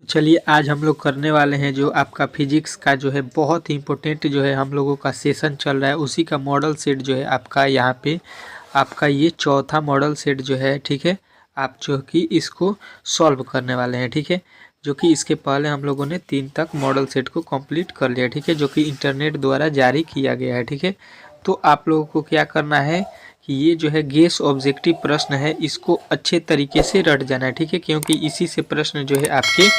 चलिए आज हम लोग करने वाले हैं जो आपका फिजिक्स का जो है बहुत ही इम्पोर्टेंट जो है हम लोगों का सेशन चल रहा है, उसी का मॉडल सेट जो है आपका यहाँ पे आपका ये चौथा मॉडल सेट जो है, ठीक है। आप जो कि इसको सॉल्व करने वाले हैं, ठीक है। जो कि इसके पहले हम लोगों ने 3 तक मॉडल सेट को कंप्लीट कर लिया, ठीक है, जो कि इंटरनेट द्वारा जारी किया गया है, ठीक है। तो आप लोगों को क्या करना है कि ये जो है गेस ऑब्जेक्टिव प्रश्न है, इसको अच्छे तरीके से रट जाना है, ठीक है, क्योंकि इसी से प्रश्न जो है आपके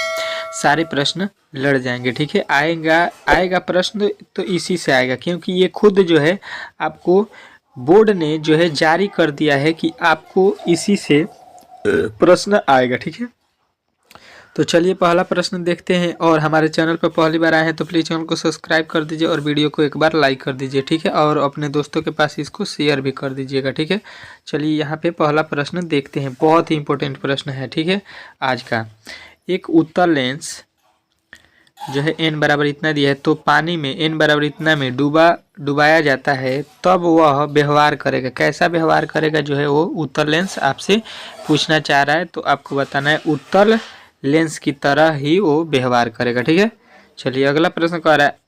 सारे प्रश्न लड़ जाएंगे, ठीक है। आएगा प्रश्न तो इसी से आएगा, क्योंकि ये खुद जो है आपको बोर्ड ने जो है जारी कर दिया है कि आपको इसी से प्रश्न आएगा, ठीक है। तो चलिए पहला प्रश्न देखते हैं, और हमारे चैनल पर पहली बार आए हैं तो प्लीज़ चैनल को सब्सक्राइब कर दीजिए और वीडियो को एक बार लाइक कर दीजिए, ठीक है, और अपने दोस्तों के पास इसको शेयर भी कर दीजिएगा, ठीक है। चलिए यहाँ पे पहला प्रश्न देखते हैं, बहुत ही इंपॉर्टेंट प्रश्न है, ठीक है, आज का। एक उत्तल लेंस जो है n बराबर इतना दिया है, तो पानी में n बराबर इतना में डुबाया जाता है, तब वह व्यवहार करेगा, कैसा व्यवहार करेगा जो है वो उत्तल लेंस आपसे पूछना चाह रहा है। तो आपको बताना है उत्तल लेंस की तरह ही वो व्यवहार करेगा, ठीक है। चलिए अगला प्रश्न कह रहा है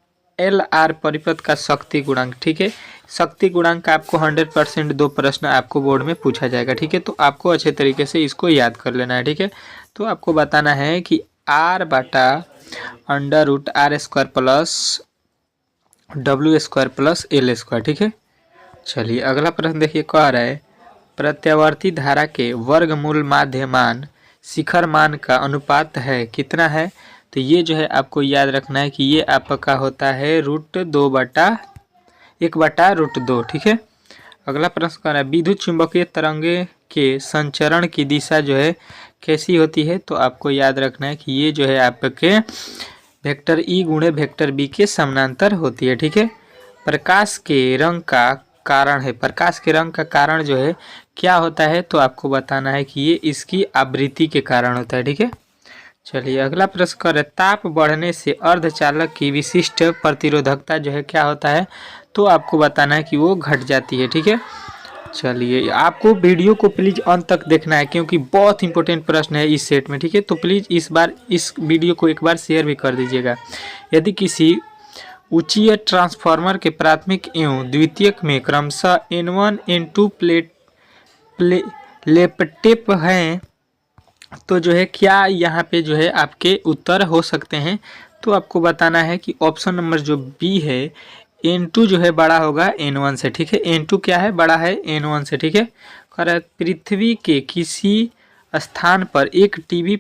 LR परिपथ का शक्ति गुणांक, ठीक है। शक्ति गुणांक का आपको 100% 2 प्रश्न आपको बोर्ड में पूछा जाएगा, ठीक है। तो आपको अच्छे तरीके से इसको याद कर लेना है, ठीक है। तो आपको बताना है कि R बटा under root R square plus W square plus L square, ठीक है। चलिए अगला प्रश्न देखिए, कह रहा है प्रत्यावर्ती धारा के वर्गमूल माध्य मान शिखर मान का अनुपात है कितना है। तो ये जो है आपको याद रखना है कि ये आपका होता है √1/√2, ठीक है। अगला प्रश्न कह रहा है विद्युत चुंबकीय तरंगे के संचरण की दिशा जो है कैसी होती है। तो आपको याद रखना है कि ये जो है आपके वेक्टर ई गुणे वेक्टर बी के समानांतर होती है, ठीक है। प्रकाश के रंग का कारण है, प्रकाश के रंग का कारण जो है क्या होता है। तो आपको बताना है कि ये इसकी आवृत्ति के कारण होता है, ठीक है। चलिए अगला प्रश्न कर रहे ताप बढ़ने से अर्धचालक की विशिष्ट प्रतिरोधकता जो है क्या होता है। तो आपको बताना है कि वो घट जाती है, ठीक है। चलिए आपको वीडियो को प्लीज़ अंत तक देखना है, क्योंकि बहुत इंपॉर्टेंट प्रश्न है इस सेट में, ठीक है। तो प्लीज़ इस बार इस वीडियो को एक बार शेयर भी कर दीजिएगा। यदि किसी ऊंचीय ट्रांसफार्मर के प्राथमिक एवं द्वितीयक में क्रमशः N1 N2 लेपटेप हैं, तो जो है क्या यहाँ पे जो है आपके उत्तर हो सकते हैं। तो आपको बताना है कि ऑप्शन नंबर जो बी है N2 जो है बड़ा होगा N1 से, ठीक है। N2 क्या है, बड़ा है N1 से, ठीक है। कह रहा है पृथ्वी के किसी स्थान पर एक टीवी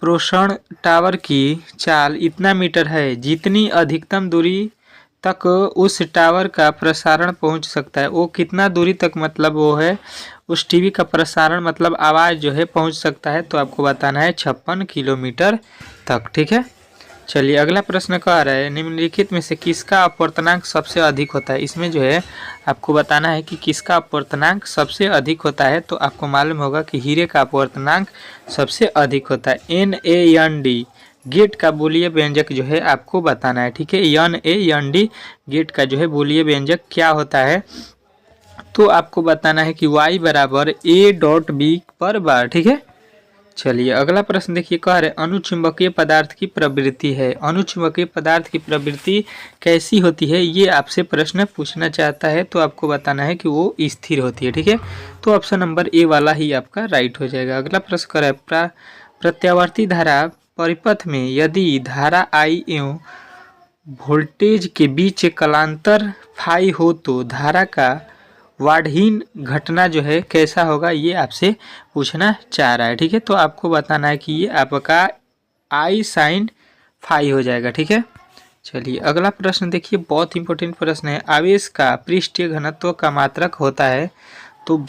प्रोषण टावर की चाल इतना मीटर है, जितनी अधिकतम दूरी तक उस टावर का प्रसारण पहुंच सकता है। वो कितना दूरी तक मतलब वो है उस टीवी का प्रसारण मतलब आवाज़ जो है पहुंच सकता है। तो आपको बताना है 56 किलोमीटर तक, ठीक है। चलिए अगला प्रश्न कह रहा है निम्नलिखित में से किसका अपवर्तनांक सबसे अधिक होता है। इसमें जो है आपको बताना है कि किसका अपवर्तनांक सबसे अधिक होता है। तो आपको मालूम होगा कि हीरे का अपवर्तनांक सबसे अधिक होता है। NaND गेट का बूलिय व्यंजक जो है आपको बताना है, ठीक है। NaND गेट का जो है बूलिय व्यंजक क्या होता है। तो आपको बताना है कि y बराबर A.B पर बार, ठीक है। चलिए अगला प्रश्न देखिए, कह रहे अनुचुंबकीय पदार्थ की प्रवृत्ति है। अनुचुंबकीय पदार्थ की प्रवृत्ति कैसी होती है, ये आपसे प्रश्न पूछना चाहता है। तो आपको बताना है कि वो स्थिर होती है, ठीक है। तो ऑप्शन नंबर ए वाला ही आपका राइट हो जाएगा। अगला प्रश्न कह रहा है प्रत्यावर्ती धारा परिपथ में यदि धारा I एवं वोल्टेज के बीच कलांतर फाई हो तो धारा का वाढहीन घटना जो है कैसा होगा, ये आपसे पूछना चाह रहा है, ठीक है। तो आपको बताना है कि ये आपका I sin फाई हो जाएगा, ठीक है। चलिए अगला प्रश्न देखिए, बहुत इंपॉर्टेंट प्रश्न है। आवेश का पृष्ठीय घनत्व का मात्रक होता है। तो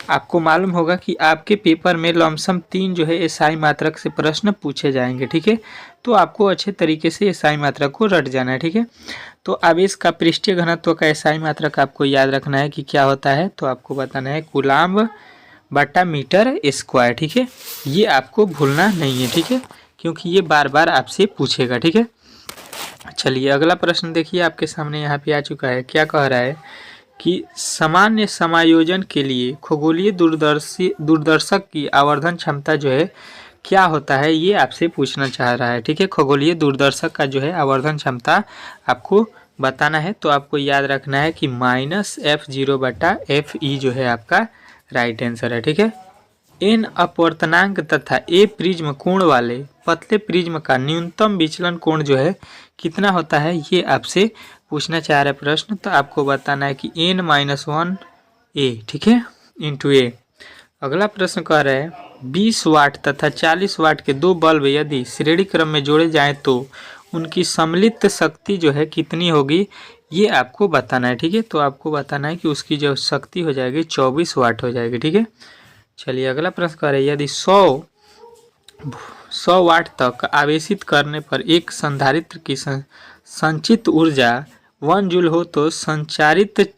आपको मालूम होगा कि आपके पेपर में लमसम 3 जो है एसआई मात्रक से प्रश्न पूछे जाएंगे, ठीक है। तो आपको अच्छे तरीके से एसआई मात्रक को रट जाना है, ठीक है। तो आवेश का पृष्ठीय घनत्व का एसआई मात्रक आपको याद रखना है कि क्या होता है। तो आपको बताना है कूलाम्ब बटा मीटर स्क्वायर, ठीक है। ये आपको भूलना नहीं है, ठीक है, क्योंकि ये बार बार आपसे पूछेगा, ठीक है। चलिए अगला प्रश्न देखिए, आपके सामने यहाँ पे आ चुका है। क्या कह रहा है कि सामान्य समायोजन के लिए खगोलीय दूरदर्शक की आवर्धन क्षमता जो है क्या होता है ये आपसे पूछना चाह रहा है। ठीक है, खगोलीय दूरदर्शक का जो है आवर्धन क्षमता आपको बताना है। तो आपको याद रखना है कि -F0/FE जो है आपका राइट आंसर है। ठीक है, एन अपवर्तनांक तथा ए प्रिज्म कोण वाले पतले प्रिज्म का न्यूनतम विचलन कोण जो है कितना होता है, ये आपसे पूछना चाह रहा है प्रश्न। तो आपको बताना है कि n-1 ए, ठीक है, इंटू ए। अगला प्रश्न कह रहा है 20 वाट तथा 40 वाट के दो बल्ब यदि श्रेणी क्रम में जोड़े जाएं तो उनकी सम्मिलित शक्ति जो है कितनी होगी, ये आपको बताना है। ठीक है, तो आपको बताना है कि उसकी जो शक्ति हो जाएगी 24 वाट हो जाएगी। ठीक है, चलिए अगला प्रश्न कह रहे हैं यदि 100 वाट तक आवेशित करने पर एक संधारित्र की संचित ऊर्जा 1 जूल हो तो संचारित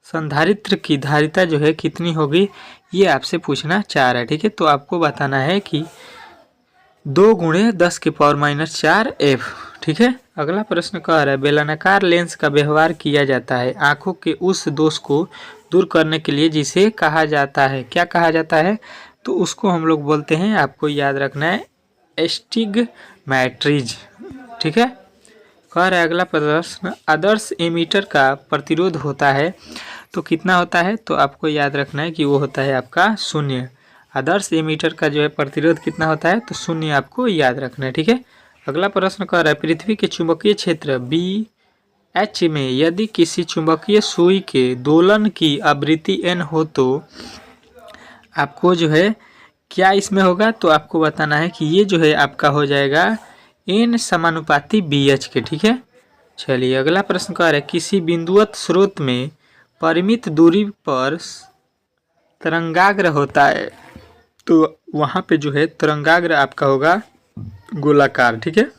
संधारित्र की धारिता जो है कितनी होगी, ये आपसे पूछना चाह रहा है। ठीक है, तो आपको बताना है कि 2 × 10⁻⁴ F। ठीक है, अगला प्रश्न कह रहा है बेलनाकार लेंस का व्यवहार किया जाता है आंखों के उस दोष को दूर करने के लिए जिसे कहा जाता है, क्या कहा जाता है, तो उसको हम लोग बोलते हैं, आपको याद रखना है, एस्टिग्मैट्रीज। ठीक है, कह रहा है अगला प्रश्न आदर्श एमीटर का प्रतिरोध होता है तो कितना होता है, तो आपको याद रखना है कि वो होता है आपका 0। आदर्श एमीटर का जो है प्रतिरोध कितना होता है, तो 0 आपको याद रखना है। ठीक है, अगला प्रश्न कह रहा है पृथ्वी के चुंबकीय क्षेत्र BH में यदि किसी चुंबकीय सुई के दोलन की आवृत्ति n हो तो आपको जो है क्या इसमें होगा, तो आपको बताना है कि ये जो है आपका हो जाएगा n समानुपाती BH के। ठीक है, चलिए अगला प्रश्न कह रहा है किसी बिंदुवत स्रोत में परिमित दूरी पर तरंगाग्र होता है तो वहाँ पे जो है तरंगाग्र आपका होगा गोलाकार। ठीक है,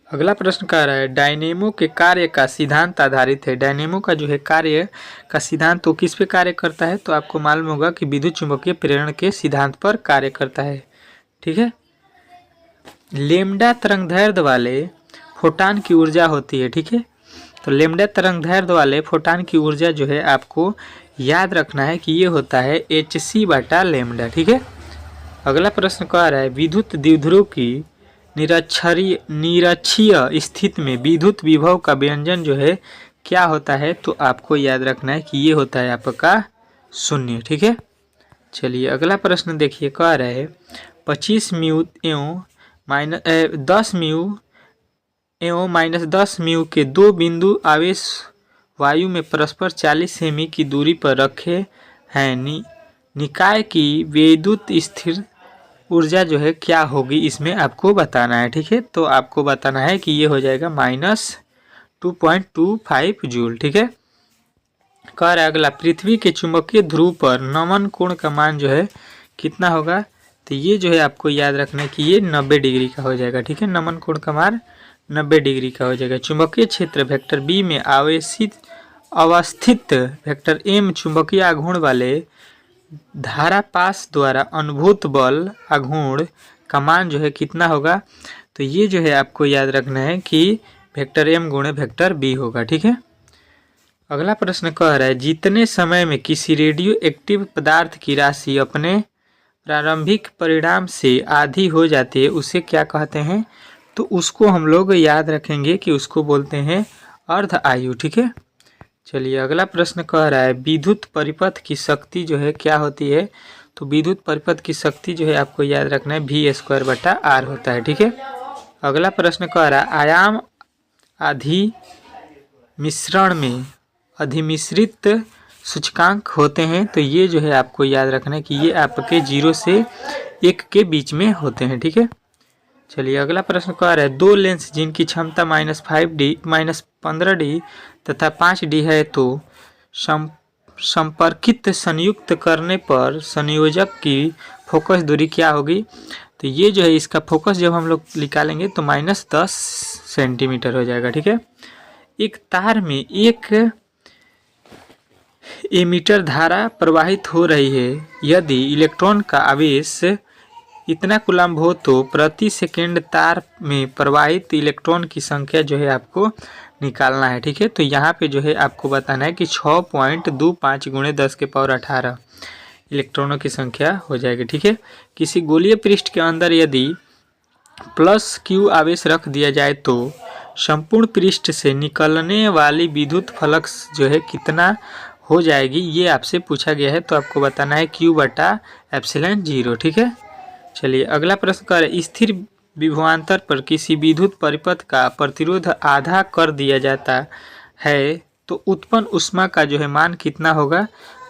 अगला प्रश्न कह रहा है डायनेमो के कार्य का सिद्धांत आधारित है। डायनेमो का जो है कार्य का सिद्धांत तो किस पे कार्य करता है, तो आपको मालूम होगा कि विद्युत चुंबकीय प्रेरण के सिद्धांत पर कार्य करता है। ठीक है, लेमडा तरंगदैर्ध्य वाले फोटान की ऊर्जा होती है। ठीक है, तो लेमडा तरंगदैर्ध्य वाले फोटान की ऊर्जा जो है आपको याद रखना है कि ये होता है hc/λ। ठीक है, अगला प्रश्न कह रहा है विद्युत द्विध्रुव की निरक्षीय स्थिति में विद्युत विभव का व्यंजन जो है क्या होता है, तो आपको याद रखना है कि ये होता है आपका 0। ठीक है, चलिए अगला प्रश्न देखिए, कह रहा है 25 म्यू एवं -10 म्यू एवं -10 म्यू के दो बिंदु आवेश वायु में परस्पर 40 सेमी की दूरी पर रखे हैं। निकाय की विद्युत स्थिर ऊर्जा जो है क्या होगी, इसमें आपको बताना है। ठीक है, तो आपको बताना है कि ये हो जाएगा -2.25 जूल। ठीक है, कह रहा है अगला पृथ्वी के चुंबकीय ध्रुव पर नमन कोण का मान जो है कितना होगा, तो ये जो है आपको याद रखना है कि ये 90 डिग्री का हो जाएगा। ठीक है, नमन कोण का मान 90 डिग्री का हो जाएगा। चुंबकीय क्षेत्र वेक्टर बी में अवस्थित वेक्टर एम चुंबकीय आघूर्ण वाले धारा पास द्वारा अनुभूत बल आघूर्ण का मान जो है कितना होगा, तो ये जो है आपको याद रखना है कि वेक्टर एम गुणे वेक्टर बी होगा। ठीक है, अगला प्रश्न कह रहा है जितने समय में किसी रेडियो एक्टिव पदार्थ की राशि अपने प्रारंभिक परिणाम से आधी हो जाती है उसे क्या कहते हैं, तो उसको हम लोग याद रखेंगे कि उसको बोलते हैं अर्ध आयु। ठीक है, चलिए अगला प्रश्न कह रहा है विद्युत परिपथ की शक्ति जो है क्या होती है, तो विद्युत परिपथ की शक्ति जो है आपको याद रखना है V²/R होता है। ठीक है, अगला प्रश्न कह रहा है आयाम अधिमिश्रण में अधिमिश्रित सूचकांक होते हैं, तो ये जो है आपको याद रखना है कि ये आपके 0 से 1 के बीच में होते हैं। ठीक है, चलिए अगला प्रश्न कह रहा है दो लेंस जिनकी क्षमता -5D -15D तथा 5D है तो संपर्कित संयुक्त करने पर संयोजक की फोकस दूरी क्या होगी, तो ये जो है इसका फोकस जब हम लोग निकालेंगे तो -10 सेंटीमीटर हो जाएगा। ठीक है, एक तार में 1 एमीटर धारा प्रवाहित हो रही है, यदि इलेक्ट्रॉन का आवेश इतना कूलम्ब हो तो प्रति सेकेंड तार में प्रवाहित इलेक्ट्रॉन की संख्या जो है आपको निकालना है। ठीक है, तो यहाँ पे जो है आपको बताना है कि 6.25 × 10⁻18 इलेक्ट्रॉनों की संख्या हो जाएगी। ठीक है, किसी गोलीय पृष्ठ के अंदर यदि +q आवेश रख दिया जाए तो संपूर्ण पृष्ठ से निकलने वाली विद्युत फ्लक्स जो है कितना हो जाएगी, ये आपसे पूछा गया है। तो आपको बताना है q/ε0। ठीक है, चलिए अगला प्रश्न करें। स्थिर विभवांतर पर किसी विद्युत परिपथ का प्रतिरोध आधा कर दिया जाता है तो उत्पन्न ऊष्मा का जो है मान कितना होगा।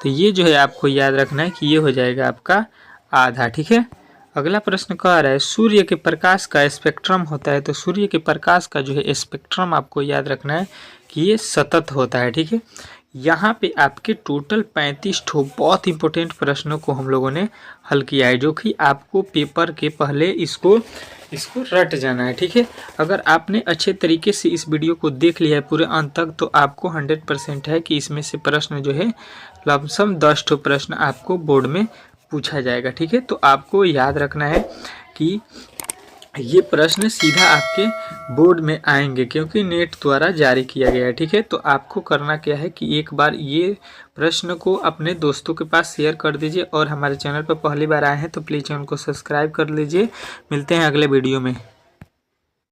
तो ये जो है आपको याद रखना है कि ये हो जाएगा आपका आधा। ठीक है, अगला प्रश्न कह रहा है सूर्य के प्रकाश का स्पेक्ट्रम होता है। तो सूर्य के प्रकाश का जो है स्पेक्ट्रम आपको याद रखना है कि ये सतत होता है। ठीक है, यहाँ पे आपके टोटल 35 ठो बहुत इंपॉर्टेंट प्रश्नों को हम लोगों ने हल किया है, जो कि आपको पेपर के पहले इसको रट जाना है। ठीक है, अगर आपने अच्छे तरीके से इस वीडियो को देख लिया है पूरे अंत तक तो आपको 100% है कि इसमें से प्रश्न जो है लमसम 10 ठो प्रश्न आपको बोर्ड में पूछा जाएगा। ठीक है, तो आपको याद रखना है कि ये प्रश्न सीधा आपके बोर्ड में आएंगे क्योंकि नेट द्वारा जारी किया गया है। ठीक है, तो आपको करना क्या है कि एक बार ये प्रश्न को अपने दोस्तों के पास शेयर कर दीजिए और हमारे चैनल पर पहली बार आए हैं तो प्लीज़ चैनल को सब्सक्राइब कर लीजिए। मिलते हैं अगले वीडियो में।